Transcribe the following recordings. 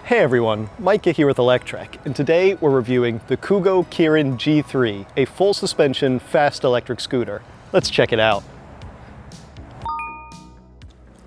Hey everyone, Micah here with Electrek, and today we're reviewing the Kugoo Kirin G3, a full suspension fast electric scooter. Let's check it out.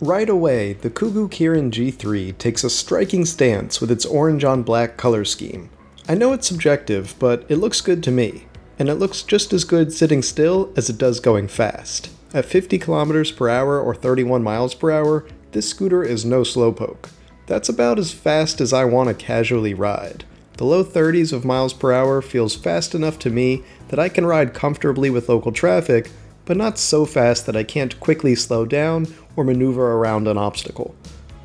Right away, the Kugoo Kirin G3 takes a striking stance with its orange on black color scheme. I know it's subjective, but it looks good to me, and it looks just as good sitting still as it does going fast. At 50 kilometers per hour or 31 miles per hour, this scooter is no slowpoke. That's about as fast as I want to casually ride. The low 30s of miles per hour feels fast enough to me that I can ride comfortably with local traffic, but not so fast that I can't quickly slow down or maneuver around an obstacle.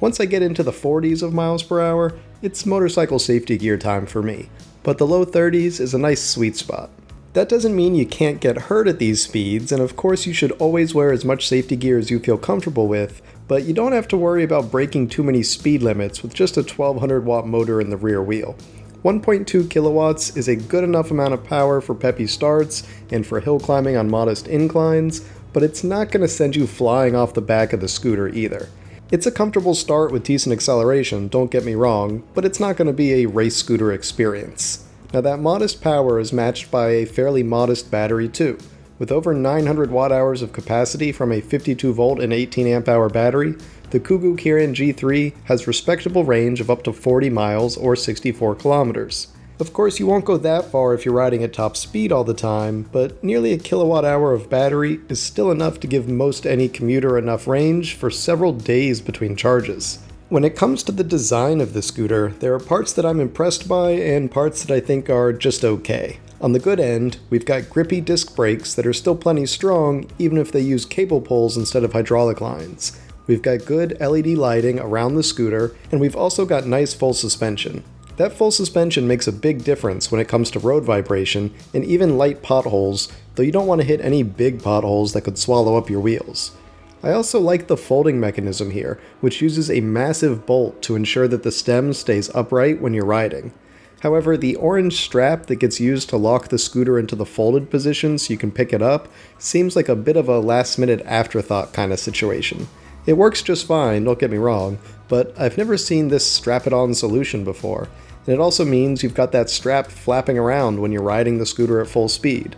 Once I get into the 40s of miles per hour, it's motorcycle safety gear time for me, but the low 30s is a nice sweet spot. That doesn't mean you can't get hurt at these speeds, and of course you should always wear as much safety gear as you feel comfortable with, but you don't have to worry about breaking too many speed limits with just a 1200 watt motor in the rear wheel. 1.2 kilowatts is a good enough amount of power for peppy starts and for hill climbing on modest inclines, but it's not going to send you flying off the back of the scooter either. It's a comfortable start with decent acceleration, don't get me wrong, but it's not going to be a race scooter experience. Now that modest power is matched by a fairly modest battery too. With over 900 watt-hours of capacity from a 52 volt and 18 amp hour battery, the Kugoo Kirin G3 has respectable range of up to 40 miles or 64 kilometers. Of course, you won't go that far if you're riding at top speed all the time, but nearly a kilowatt hour of battery is still enough to give most any commuter enough range for several days between charges. When it comes to the design of the scooter, there are parts that I'm impressed by and parts that I think are just okay. On the good end, we've got grippy disc brakes that are still plenty strong even if they use cable pulls instead of hydraulic lines. We've got good LED lighting around the scooter, and we've also got nice full suspension. That full suspension makes a big difference when it comes to road vibration and even light potholes, though you don't want to hit any big potholes that could swallow up your wheels. I also like the folding mechanism here, which uses a massive bolt to ensure that the stem stays upright when you're riding. However, the orange strap that gets used to lock the scooter into the folded position so you can pick it up seems like a bit of a last-minute afterthought kind of situation. It works just fine, don't get me wrong, but I've never seen this strap-it-on solution before, and it also means you've got that strap flapping around when you're riding the scooter at full speed.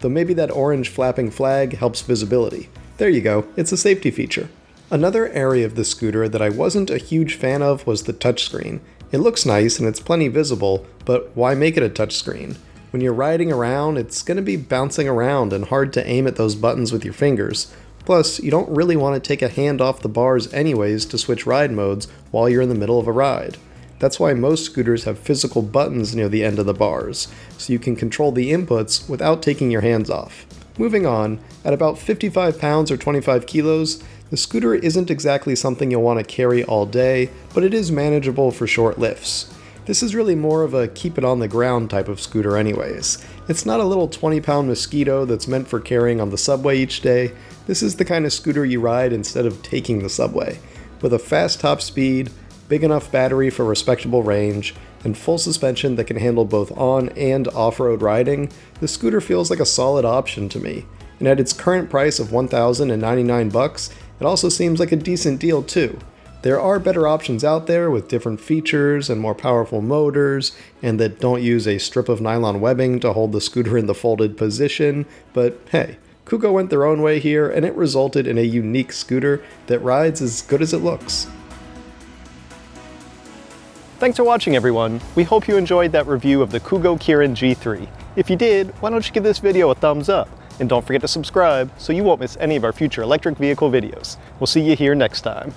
Though maybe that orange flapping flag helps visibility. There you go, it's a safety feature. Another area of the scooter that I wasn't a huge fan of was the touchscreen. It looks nice and it's plenty visible, but why make it a touchscreen? When you're riding around, it's going to be bouncing around and hard to aim at those buttons with your fingers. Plus, you don't really want to take a hand off the bars anyways to switch ride modes while you're in the middle of a ride. That's why most scooters have physical buttons near the end of the bars, so you can control the inputs without taking your hands off. Moving on, at about 55 pounds or 25 kilos, the scooter isn't exactly something you'll want to carry all day, but it is manageable for short lifts. This is really more of a keep it on the ground type of scooter anyways. It's not a little 20-pound mosquito that's meant for carrying on the subway each day. This is the kind of scooter you ride instead of taking the subway. With a fast top speed, big enough battery for respectable range, and full suspension that can handle both on and off-road riding, the scooter feels like a solid option to me. And at its current price of $1,099, it also seems like a decent deal too. There are better options out there with different features and more powerful motors, and that don't use a strip of nylon webbing to hold the scooter in the folded position, but hey, Kugoo went their own way here and it resulted in a unique scooter that rides as good as it looks. Thanks for watching everyone. We hope you enjoyed that review of the Kugoo Kirin G3. If you did, why don't you give this video a thumbs up? And don't forget to subscribe so you won't miss any of our future electric vehicle videos. We'll see you here next time.